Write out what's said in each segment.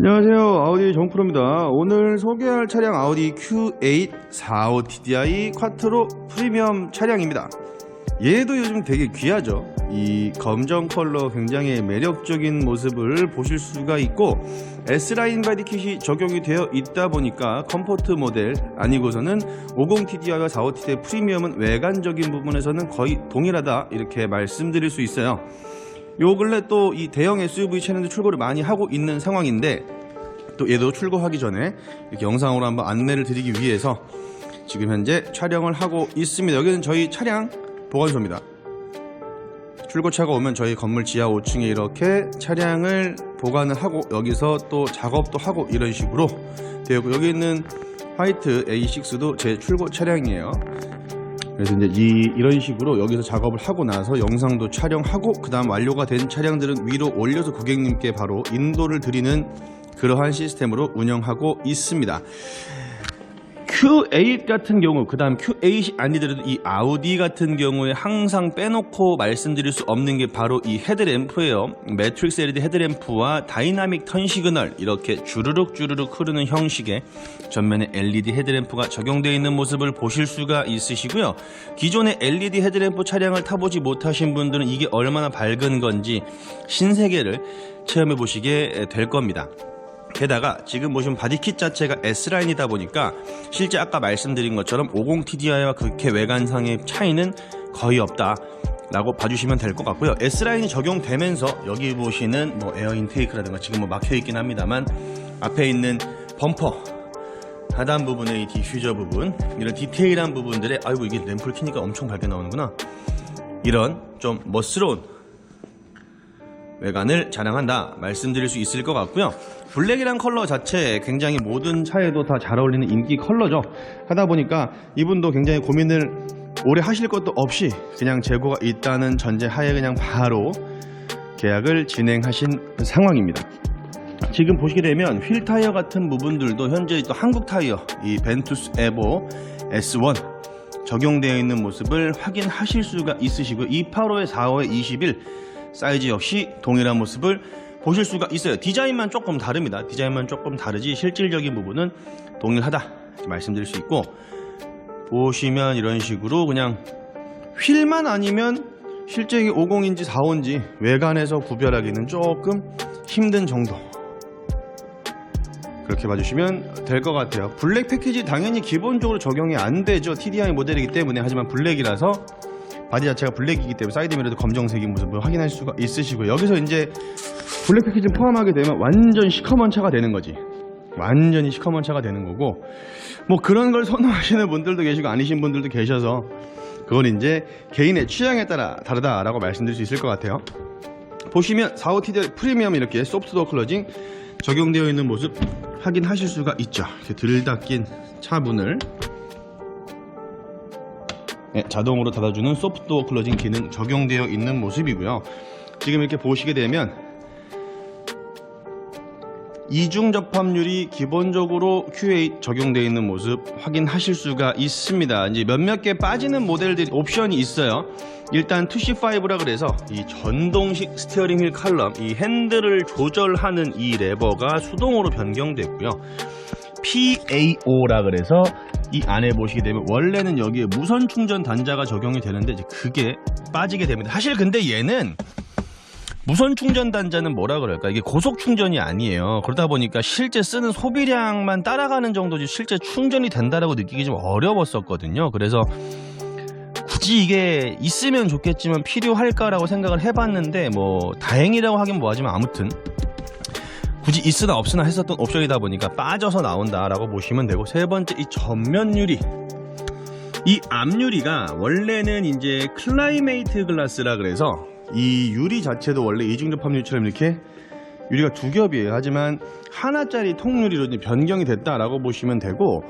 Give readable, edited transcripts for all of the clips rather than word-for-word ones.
안녕하세요, 아우디 정프로입니다. 오늘 소개할 차량 아우디 Q8 45TDI 쿼트로 프리미엄 차량입니다. 얘도 요즘 되게 귀하죠. 이 검정 컬러 굉장히 매력적인 모습을 보실 수가 있고, S라인 바디 킷이 적용이 되어 있다 보니까 컴포트 모델 아니고서는 50TDI와 45TDI 프리미엄은 외관적인 부분에서는 거의 동일하다, 이렇게 말씀드릴 수 있어요. 요 근래 또 이 대형 SUV 차량도 출고를 많이 하고 있는 상황인데, 또 얘도 출고하기 전에 이렇게 영상으로 한번 안내를 드리기 위해서 지금 현재 촬영을 하고 있습니다. 여기는 저희 차량 보관소입니다. 출고차가 오면 저희 건물 지하 5층에 이렇게 차량을 보관을 하고 여기서 또 작업도 하고 이런 식으로 되어 있고, 여기 있는 화이트 A6도 제 출고 차량이에요. 그래서 이제 이런 식으로 여기서 작업을 하고 나서 영상도 촬영하고, 그 다음 완료가 된 차량들은 위로 올려서 고객님께 바로 인도를 드리는 그러한 시스템으로 운영하고 있습니다. Q8 같은 경우, 그 다음 Q8이 아니더라도 이 아우디 같은 경우에 항상 빼놓고 말씀드릴 수 없는 게 바로 이 헤드램프예요. 매트릭스 LED 헤드램프와 다이나믹 턴 시그널, 이렇게 주르륵 흐르는 형식의 전면에 LED 헤드램프가 적용되어 있는 모습을 보실 수가 있으시고요. 기존의 LED 헤드램프 차량을 타보지 못하신 분들은 이게 얼마나 밝은 건지 신세계를 체험해 보시게 될 겁니다. 게다가 지금 보시면 바디킷 자체가 S라인이다 보니까 실제 아까 말씀드린 것처럼 50TDI와 그렇게 외관상의 차이는 거의 없다 라고 봐주시면 될 것 같고요. S라인이 적용되면서 여기 보시는 뭐 에어 인테이크라든가 지금 뭐 막혀 있긴 합니다만, 앞에 있는 범퍼 하단 부분의 이 디퓨저 부분, 이런 디테일한 부분들에, 아이고 이게 램프를 켜니까 엄청 밝게 나오는구나, 이런 좀 멋스러운 외관을 자랑한다 말씀드릴 수 있을 것 같고요. 블랙이란 컬러 자체 굉장히 모든 차에도 다 잘 어울리는 인기 컬러죠. 하다 보니까 이분도 굉장히 고민을 오래 하실 것도 없이 그냥 재고가 있다는 전제 하에 그냥 바로 계약을 진행하신 상황입니다. 지금 보시게 되면 휠 타이어 같은 부분들도 현재 또 한국 타이어 이 벤투스 에보 S1 적용되어 있는 모습을 확인하실 수가 있으시고요. 285에 45에 21 사이즈 역시 동일한 모습을 보실 수가 있어요. 디자인만 조금 다릅니다. 디자인만 조금 다르지 실질적인 부분은 동일하다 말씀드릴 수 있고, 보시면 이런 식으로 그냥 휠만 아니면 실제 50인지 45인지 외관에서 구별하기는 조금 힘든 정도, 그렇게 봐주시면 될 것 같아요. 블랙 패키지 당연히 기본적으로 적용이 안 되죠. TDI 모델이기 때문에. 하지만 블랙이라서 바디 자체가 블랙이기 때문에 사이드미러도 검정색인 모습을 확인할 수가 있으시고, 여기서 이제 블랙 패키지 포함하게 되면 완전 시커먼 차가 되는 거지. 완전히 시커먼 차가 되는 거고, 뭐 그런 걸 선호하시는 분들도 계시고 아니신 분들도 계셔서 그건 이제 개인의 취향에 따라 다르다라고 말씀드릴 수 있을 것 같아요. 보시면 45TDI 프리미엄 이렇게 소프트도어 클로징 적용되어 있는 모습 확인하실 수가 있죠. 이렇게 들 닫긴 차 문을 자동으로 닫아주는 소프트도어 클로징 기능 적용되어 있는 모습이고요. 지금 이렇게 보시게 되면 이중 접합률이 기본적으로 Q8 적용되어 있는 모습 확인하실 수가 있습니다. 이제 몇몇 개 빠지는 모델들이 옵션이 있어요. 일단 2C5라 그래서 이 전동식 스티어링 휠 칼럼, 이 핸들을 조절하는 이 레버가 수동으로 변경됐고요. PAO라 그래서 이 안에 보시게 되면 원래는 여기에 무선 충전 단자가 적용이 되는데 이제 그게 빠지게 됩니다. 사실 근데 얘는 무선 충전 단자는 뭐라 그럴까, 이게 고속 충전이 아니에요. 그러다 보니까 실제 쓰는 소비량만 따라가는 정도지 실제 충전이 된다라고 느끼기 좀 어려웠었거든요. 그래서 굳이 이게 있으면 좋겠지만 필요할까라고 생각을 해봤는데, 뭐 다행이라고 하긴 뭐하지만 아무튼 굳이 있으나 없으나 했었던 옵션이다 보니까 빠져서 나온다라고 보시면 되고, 세 번째 이 전면 유리, 이 앞유리가 원래는 이제 클라이메이트 글라스라 그래서 이 유리 자체도 원래 이중접합유리처럼 이렇게 유리가 두 겹이에요. 하지만 하나짜리 통유리로 이제 변경이 됐다라고 보시면 되고,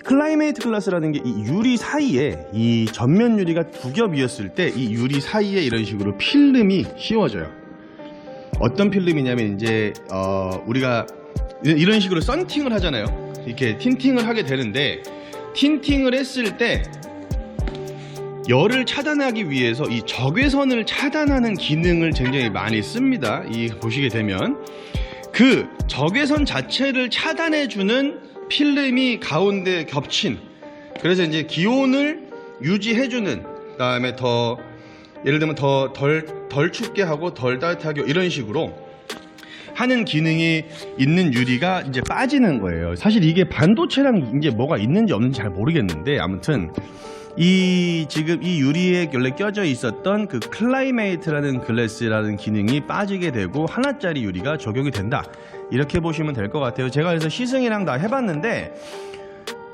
클라이메이트 글라스라는 게 이 유리 사이에, 이 전면 유리가 두 겹이었을 때 이 유리 사이에 이런 식으로 필름이 씌워져요. 어떤 필름이냐면 이제 우리가 이런 식으로 썬팅을 하잖아요. 이렇게 틴팅을 하게 되는데, 틴팅을 했을 때 열을 차단하기 위해서 이 적외선을 차단하는 기능을 굉장히 많이 씁니다. 이 보시게 되면 그 적외선 자체를 차단해주는 필름이 가운데 겹친, 그래서 이제 기온을 유지해주는, 그다음에 더 예를 들면 덜 춥게 하고 덜 따뜻하게 이런 식으로 하는 기능이 있는 유리가 이제 빠지는 거예요. 사실 이게 반도체랑 이제 뭐가 있는지 없는지 잘 모르겠는데, 아무튼 지금 이 유리에 원래 껴져 있었던 그 클라이메이트라는 글래스라는 기능이 빠지게 되고 하나짜리 유리가 적용이 된다, 이렇게 보시면 될 것 같아요. 제가 그래서 시승이랑 다 해봤는데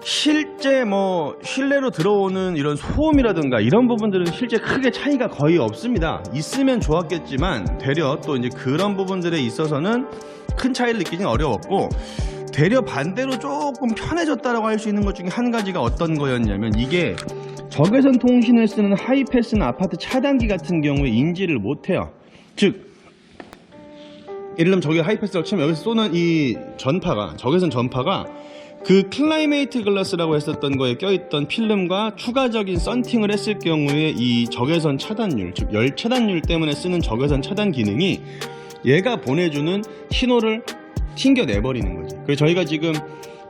실제 뭐 실내로 들어오는 이런 소음이라든가 이런 부분들은 실제 크게 차이가 거의 없습니다. 있으면 좋았겠지만 되려 또 이제 그런 부분들에 있어서는 큰 차이를 느끼기는 어려웠고, 되려 반대로 조금 편해졌다라고 할 수 있는 것 중에 한 가지가 어떤 거였냐면, 이게 적외선 통신을 쓰는 하이패스나 아파트 차단기 같은 경우에 인지를 못해요. 즉 예를 들면 저기 하이패스라고 치면 여기서 쏘는 이 전파가, 적외선 전파가 그 클라이메이트 글라스라고 했었던 거에 껴있던 필름과 추가적인 썬팅을 했을 경우에 이 적외선 차단율, 즉 열 차단율 때문에 쓰는 적외선 차단 기능이 얘가 보내주는 신호를 튕겨내버리는 거지. 그래서 저희가 지금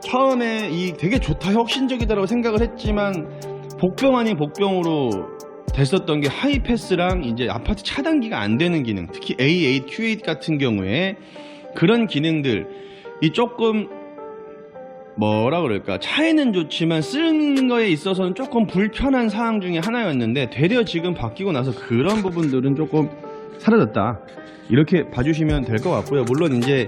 처음에 이 되게 좋다, 혁신적이다라고 생각을 했지만 복병 아닌 복병으로 됐었던 게 하이패스랑 이제 아파트 차단기가 안 되는 기능, 특히 A8, Q8 같은 경우에 그런 기능들이 조금 뭐라 그럴까, 차이는 좋지만 쓰는 거에 있어서는 조금 불편한 사항 중에 하나였는데, 되려 지금 바뀌고 나서 그런 부분들은 조금 사라졌다, 이렇게 봐주시면 될 것 같고요. 물론 이제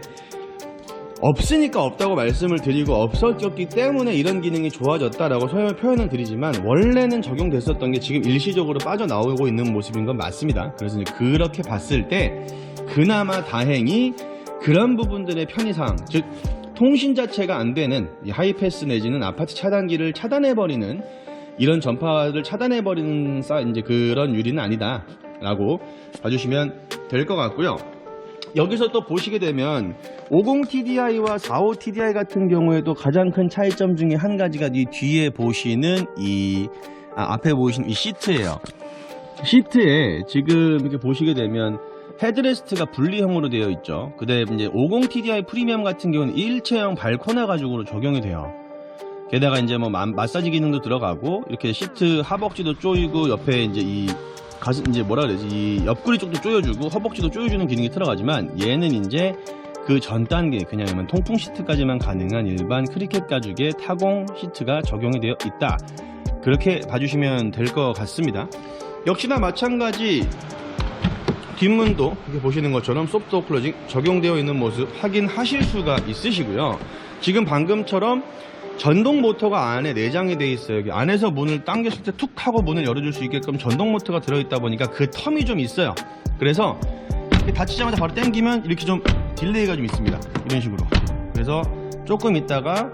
없으니까 없다고 말씀을 드리고 없었기 때문에 이런 기능이 좋아졌다라고 표현을 드리지만, 원래는 적용됐었던 게 지금 일시적으로 빠져나오고 있는 모습인 건 맞습니다. 그래서 이제 그렇게 봤을 때 그나마 다행히 그런 부분들의 편의사항, 즉 통신 자체가 안 되는 이 하이패스 내지는 아파트 차단기를 차단해버리는, 이런 전파를 차단해버리는 이제 그런 유리는 아니다 라고 봐주시면 될 것 같고요. 여기서 또 보시게 되면 50TDI와 45TDI 같은 경우에도 가장 큰 차이점 중에 한 가지가 이 뒤에 보시는 앞에 보시는 이 시트예요. 시트에 지금 이렇게 보시게 되면 헤드레스트가 분리형으로 되어 있죠. 그다음에 이제 50TDI 프리미엄 같은 경우는 일체형 발코나 가죽으로 적용이 돼요. 게다가 이제 뭐 마사지 기능도 들어가고, 이렇게 시트 하벅지도 조이고, 옆에 이제 이 가슴 이제 뭐라 그러지, 이 옆구리 쪽도 조여주고 허벅지도 조여주는 기능이 들어가지만, 얘는 이제 그 전 단계, 그냥 통풍 시트까지만 가능한 일반 크리켓 가죽의 타공 시트가 적용이 되어 있다, 그렇게 봐주시면 될 것 같습니다. 역시나 마찬가지 뒷문도 이렇게 보시는 것처럼 소프트워크 클로징 적용되어 있는 모습 확인하실 수가 있으시고요. 지금 방금처럼 전동 모터가 안에 내장이 되어 있어요. 여기 안에서 문을 당겼을 때 툭 하고 문을 열어줄 수 있게끔 전동 모터가 들어있다 보니까 그 텀이 좀 있어요. 그래서 닫히자마자 바로 당기면 이렇게 좀 딜레이가 좀 있습니다. 이런 식으로. 그래서 조금 있다가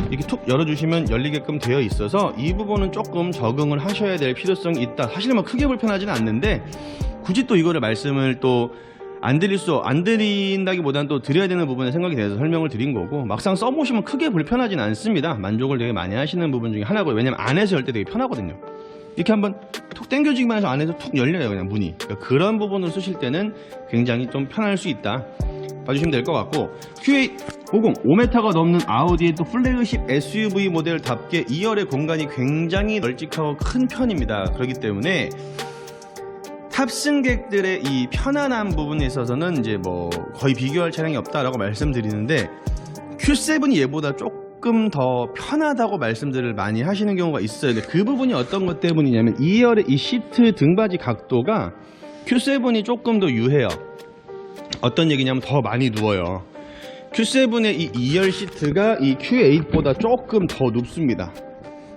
이렇게 툭 열어주시면 열리게끔 되어 있어서 이 부분은 조금 적응을 하셔야 될 필요성이 있다. 사실 뭐 크게 불편하지는 않는데, 굳이 또 이거를 말씀을 또 안 드린다기보다는 또 드려야 되는 부분에 생각이 돼서 설명을 드린 거고, 막상 써보시면 크게 불편하진 않습니다. 만족을 되게 많이 하시는 부분 중에 하나고요. 왜냐면 안에서 열 때 되게 편하거든요. 이렇게 한번 툭 당겨지기만 해서 안에서 툭 열려요, 그냥 문이. 그러니까 그런 부분을 쓰실 때는 굉장히 좀 편할 수 있다, 봐주시면 될 것 같고, QA50 5m가 넘는 아우디의 또 플래그십 SUV 모델답게 2열의 공간이 굉장히 널찍하고 큰 편입니다. 그렇기 때문에 탑승객들의 이 편안한 부분에 있어서는 이제 뭐 거의 비교할 차량이 없다라고 말씀드리는데, Q7이 얘보다 조금 더 편하다고 말씀들을 많이 하시는 경우가 있어요. 근데 그 부분이 어떤 것 때문이냐면, 2열의 이 시트 등받이 각도가 Q7이 조금 더 유해요. 어떤 얘기냐면 더 많이 누워요. Q7의 이 2열 시트가 이 Q8보다 조금 더 눕습니다.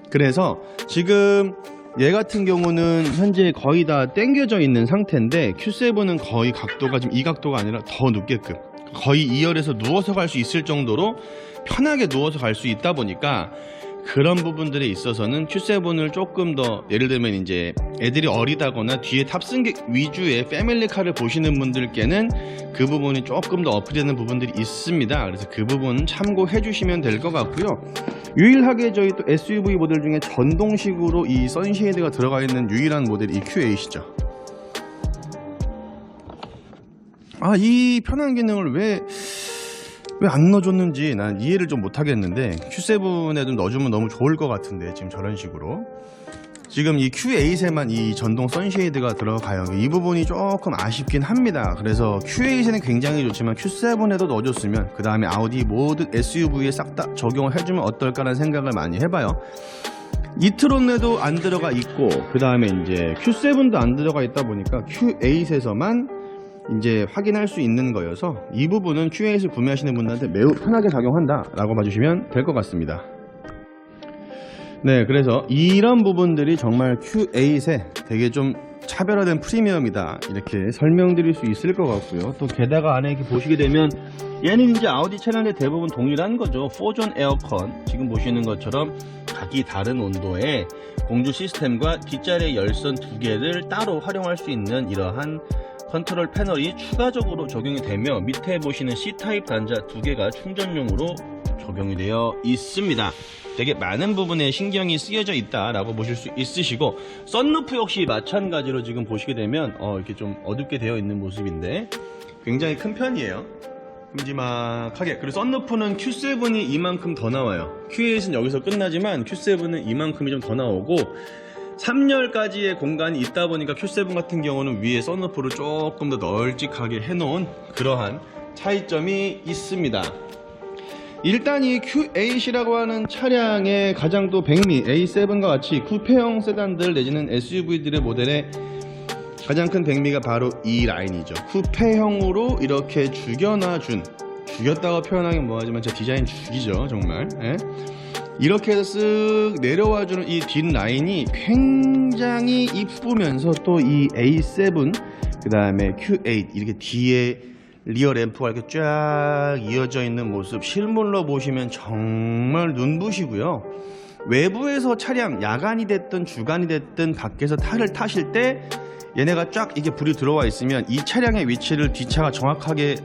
그래서 지금 얘 같은 경우는 현재 거의 다 당겨져 있는 상태인데, Q7은 거의 각도가 지금 이 각도가 아니라 더 눕게끔 거의 2열에서 누워서 갈 수 있을 정도로 편하게 누워서 갈 수 있다 보니까, 그런 부분들에 있어서는 Q7을 조금 더, 예를 들면 이제 애들이 어리다거나 뒤에 탑승객 위주의 패밀리카를 보시는 분들께는 그 부분이 조금 더 어필되는 부분들이 있습니다. 그래서 그 부분 참고해 주시면 될 것 같고요. 유일하게 저희 또 SUV 모델 중에 전동식으로 이 선쉐이드가 들어가 있는 유일한 모델이 이 Q8이죠. 이 편한 기능을 왜 왜 안 넣어줬는지 난 이해를 좀 못하겠는데 Q7에도 넣어주면 너무 좋을 것 같은데 지금 저런 식으로 지금 이 Q8에만 이 전동 선쉐이드가 들어가요. 이 부분이 조금 아쉽긴 합니다. 그래서 Q8에는 굉장히 좋지만 Q7에도 넣어줬으면 그 다음에 아우디 모든 SUV에 싹 다 적용을 해주면 어떨까라는 생각을 많이 해봐요. 이트론에도 안 들어가 있고 그 다음에 이제 Q7도 안 들어가 있다 보니까 Q8에서만 이제 확인할 수 있는 거여서 이 부분은 Q8을 구매하시는 분들한테 매우 편하게 작용한다 라고 봐주시면 될 것 같습니다. 네, 그래서 이런 부분들이 정말 Q8에 되게 좀 차별화된 프리미엄이다 이렇게 설명드릴 수 있을 것 같고요. 또 게다가 안에 이렇게 보시게 되면 얘는 이제 아우디 차량들 대부분 동일한 거죠. 4존 에어컨 지금 보시는 것처럼 각기 다른 온도의 공조 시스템과 뒷자리 열선 두 개를 따로 활용할 수 있는 이러한 컨트롤 패널이 추가적으로 적용이 되며 밑에 보시는 C타입 단자 두 개가 충전용으로 적용이 되어 있습니다. 되게 많은 부분에 신경이 쓰여져 있다라고 보실 수 있으시고 썬루프 역시 마찬가지로 지금 보시게 되면 이렇게 좀 어둡게 되어 있는 모습인데 굉장히 큰 편이에요. 큼지막하게. 그리고 썬루프는 Q7이 이만큼 더 나와요. Q8은 여기서 끝나지만 Q7은 이만큼이 좀 더 나오고 3열까지의 공간이 있다 보니까 Q7 같은 경우는 위에 썬루프를 조금 더 널찍하게 해놓은 그러한 차이점이 있습니다. 일단 이 Q8이라고 하는 차량의 가장 또 백미 A7과 같이 쿠페형 세단들 내지는 SUV들의 모델의 가장 큰 백미가 바로 이 라인이죠. 쿠페형으로 이렇게 죽여놔준, 죽였다고 표현하긴 뭐하지만 저 디자인 죽이죠 정말. 예? 이렇게 해서 쓱 내려와주는 이 뒷라인이 굉장히 이쁘면서 또 이 A7 그 다음에 Q8 이렇게 뒤에 리어 램프가 이렇게 쫙 이어져 있는 모습 실물로 보시면 정말 눈부시고요. 외부에서 차량 야간이 됐든 주간이 됐든 밖에서 차를 타실 때 얘네가 쫙 이게 불이 들어와 있으면 이 차량의 위치를 뒷차가 정확하게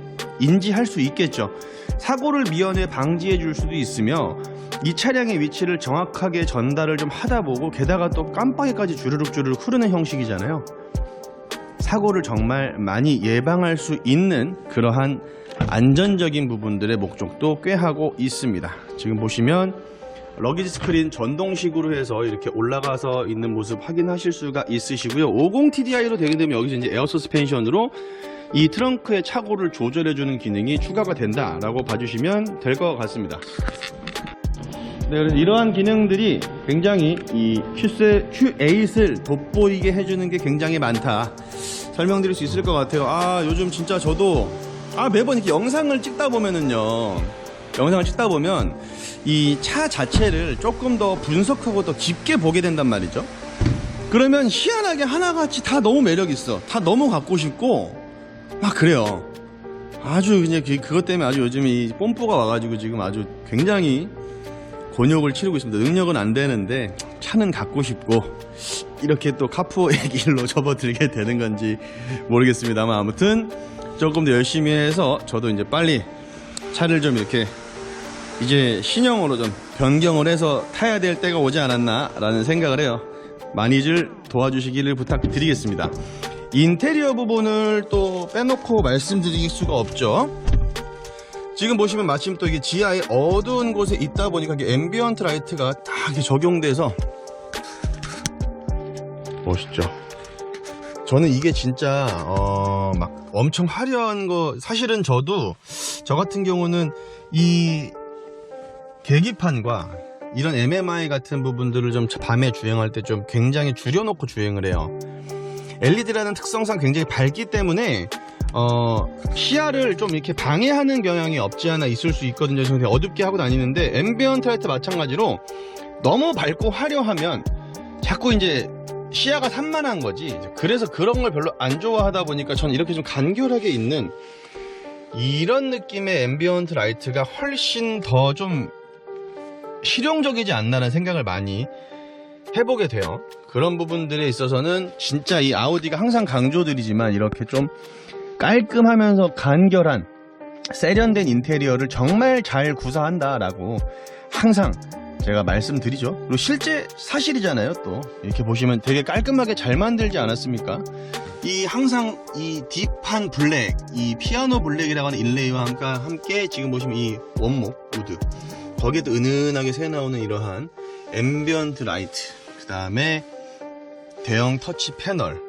인지할 수 있겠죠. 사고를 미연에 방지해 줄 수도 있으며 이 차량의 위치를 정확하게 전달을 좀 하다 보고 게다가 또 깜빡이까지 주르륵 흐르는 형식이잖아요. 사고를 정말 많이 예방할 수 있는 그러한 안전적인 부분들의 목적도 꽤 하고 있습니다. 지금 보시면 러기지 스크린 전동식으로 해서 이렇게 올라가서 있는 모습 확인하실 수가 있으시고요. 50TDI로 되게 되면 여기서 이제 에어 서스펜션으로 이 트렁크의 차고를 조절해주는 기능이 추가가 된다라고 봐주시면 될 것 같습니다. 네, 그래서 이러한 기능들이 굉장히 이 Q8을 돋보이게 해주는 게 굉장히 많다. 설명드릴 수 있을 것 같아요. 요즘 진짜 저도 매번 이렇게 영상을 찍다 보면은요. 영상을 찍다 보면 이 차 자체를 조금 더 분석하고 더 깊게 보게 된단 말이죠. 그러면 희한하게 하나같이 다 너무 매력있어. 다 너무 갖고 싶고 막 그래요. 아주 그냥 그것 때문에 아주 요즘 이 뽐뿌가 와가지고 지금 아주 굉장히 곤욕을 치르고 있습니다. 능력은 안 되는데 차는 갖고 싶고 이렇게 또 카푸어의 길로 접어들게 되는 건지 모르겠습니다만 아무튼 조금 더 열심히 해서 저도 이제 빨리 차를 좀 이렇게 이제 신형으로 좀 변경을 해서 타야 될 때가 오지 않았나 라는 생각을 해요. 많이들 도와주시기를 부탁드리겠습니다. 인테리어 부분을 또 빼놓고 말씀드릴 수가 없죠. 지금 보시면 마침 또 이게 지하에 어두운 곳에 있다 보니까 이게 앰비언트 라이트가 딱 이렇게 적용돼서 멋있죠. 저는 이게 진짜 막 엄청 화려한 거 사실은 저 같은 경우는 이 계기판과 이런 MMI 같은 부분들을 좀 밤에 주행할 때 좀 굉장히 줄여놓고 주행을 해요. LED라는 특성상 굉장히 밝기 때문에 시야를 좀 이렇게 방해하는 경향이 없지 않아 있을 수 있거든요. 그래서 어둡게 하고 다니는데 앰비언트 라이트 마찬가지로 너무 밝고 화려하면 자꾸 이제 시야가 산만한 거지. 그래서 그런 걸 별로 안 좋아하다 보니까 저는 이렇게 좀 간결하게 있는 이런 느낌의 앰비언트 라이트가 훨씬 더 좀 실용적이지 않나라는 생각을 많이 해보게 돼요. 그런 부분들에 있어서는 진짜 이 아우디가 항상 강조드리지만 이렇게 좀 깔끔하면서 간결한 세련된 인테리어를 정말 잘 구사한다라고 항상 제가 말씀드리죠. 그리고 실제 사실이잖아요. 또 이렇게 보시면 되게 깔끔하게 잘 만들지 않았습니까? 이 항상 이 딥한 블랙, 이 피아노 블랙이라고 하는 인레이와 함께 지금 보시면 이 원목 우드, 거기에도 은은하게 새 나오는 이러한 앰비언트 라이트, 그 다음에 대형 터치 패널,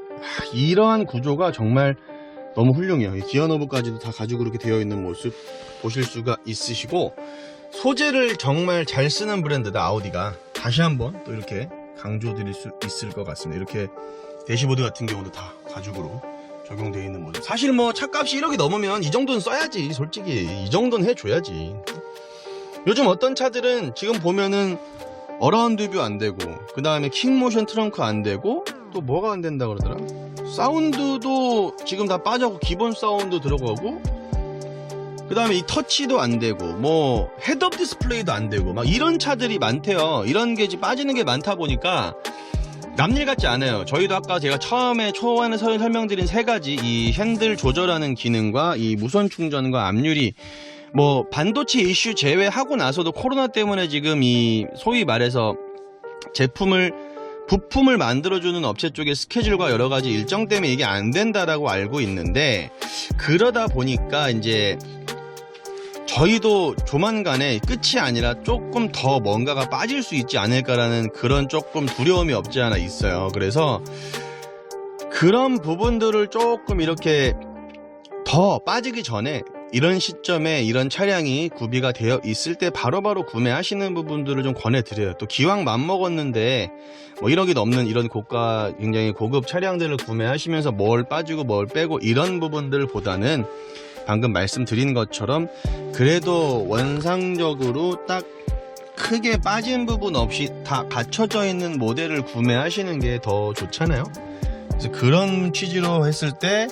이러한 구조가 정말 너무 훌륭해요. 이 기어 노브까지도 다 가지고 그렇게 되어 있는 모습 보실 수가 있으시고, 소재를 정말 잘 쓰는 브랜드다 아우디가. 다시 한번 또 이렇게 강조드릴 수 있을 것 같습니다. 이렇게 대시보드 같은 경우도 다 가죽으로 적용되어 있는 모습. 사실 뭐 차값이 1억이 넘으면 이 정도는 써야지. 솔직히 이 정도는 해줘야지. 요즘 어떤 차들은 지금 보면은 어라운드 뷰 안 되고, 그 다음에 킥모션 트렁크 안 되고, 또 뭐가 안 된다 그러더라? 사운드도 지금 다 빠져고 기본 사운드 들어가고, 그 다음에 이 터치도 안 되고, 뭐 헤드업 디스플레이도 안 되고, 막 이런 차들이 많대요. 이런 게 빠지는 게 많다 보니까 남일 같지 않아요. 저희도 아까 제가 처음에 초반에 설명드린 세 가지, 이 핸들 조절하는 기능과 이 무선 충전과 앞유리, 뭐 반도체 이슈 제외하고 나서도 코로나 때문에 지금 이 소위 말해서 부품을 만들어주는 업체 쪽의 스케줄과 여러 가지 일정 때문에 이게 안 된다라고 알고 있는데, 그러다 보니까 이제 저희도 조만간에 끝이 아니라 조금 더 뭔가가 빠질 수 있지 않을까라는 그런 조금 두려움이 없지 않아 있어요. 그래서 그런 부분들을 조금 이렇게 더 빠지기 전에, 이런 시점에 이런 차량이 구비가 되어 있을 때 바로바로 구매하시는 부분들을 좀 권해드려요. 또 기왕 맘먹었는데 뭐 1억이 넘는 이런 고가, 굉장히 고급 차량들을 구매하시면서 뭘 빠지고 뭘 빼고 이런 부분들보다는 방금 말씀드린 것처럼 그래도 원상적으로 딱 크게 빠진 부분 없이 다 갖춰져 있는 모델을 구매하시는 게 더 좋잖아요. 그래서 그런 취지로 했을 때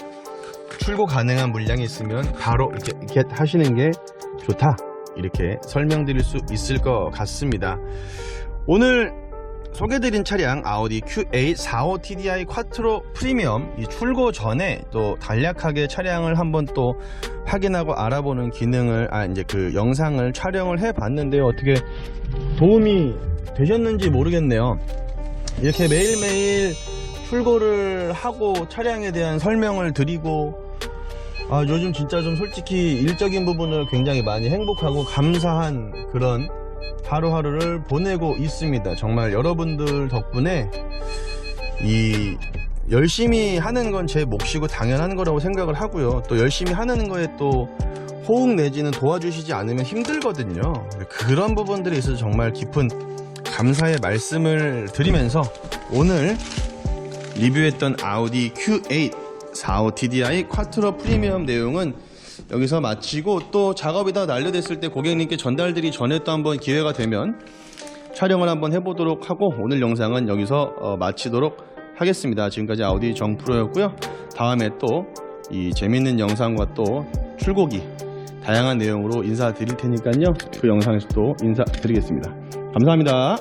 출고 가능한 물량이 있으면 바로 이렇게 하시는 게 좋다, 이렇게 설명드릴 수 있을 것 같습니다. 오늘 소개드린 차량 아우디 Q8 45 TDI 쿼트로 프리미엄, 이 출고 전에 또 간략하게 차량을 한번 또 확인하고 알아보는 기능을 이제 그 영상을 촬영을 해 봤는데요. 어떻게 도움이 되셨는지 모르겠네요. 이렇게 매일매일 출고를 하고 차량에 대한 설명을 드리고, 요즘 진짜 좀 솔직히 일적인 부분을 굉장히 많이 행복하고 감사한 그런 하루하루를 보내고 있습니다. 정말 여러분들 덕분에 이 열심히 하는 건 제 몫이고 당연한 거라고 생각을 하고요. 또 열심히 하는 거에 또 호응 내지는 도와주시지 않으면 힘들거든요. 그런 부분들에 있어서 정말 깊은 감사의 말씀을 드리면서 오늘 리뷰했던 아우디 Q8 45 TDI 쿼트로 프리미엄 내용은 여기서 마치고, 또 작업이 다 완료됐을 때 고객님께 전달드리기 전에 또 한번 기회가 되면 촬영을 한번 해보도록 하고, 오늘 영상은 여기서 마치도록 하겠습니다. 지금까지 아우디 정프로였고요. 다음에 또 이 재밌는 영상과 또 출고기 다양한 내용으로 인사드릴 테니까요. 그 영상에서 또 인사드리겠습니다. 감사합니다.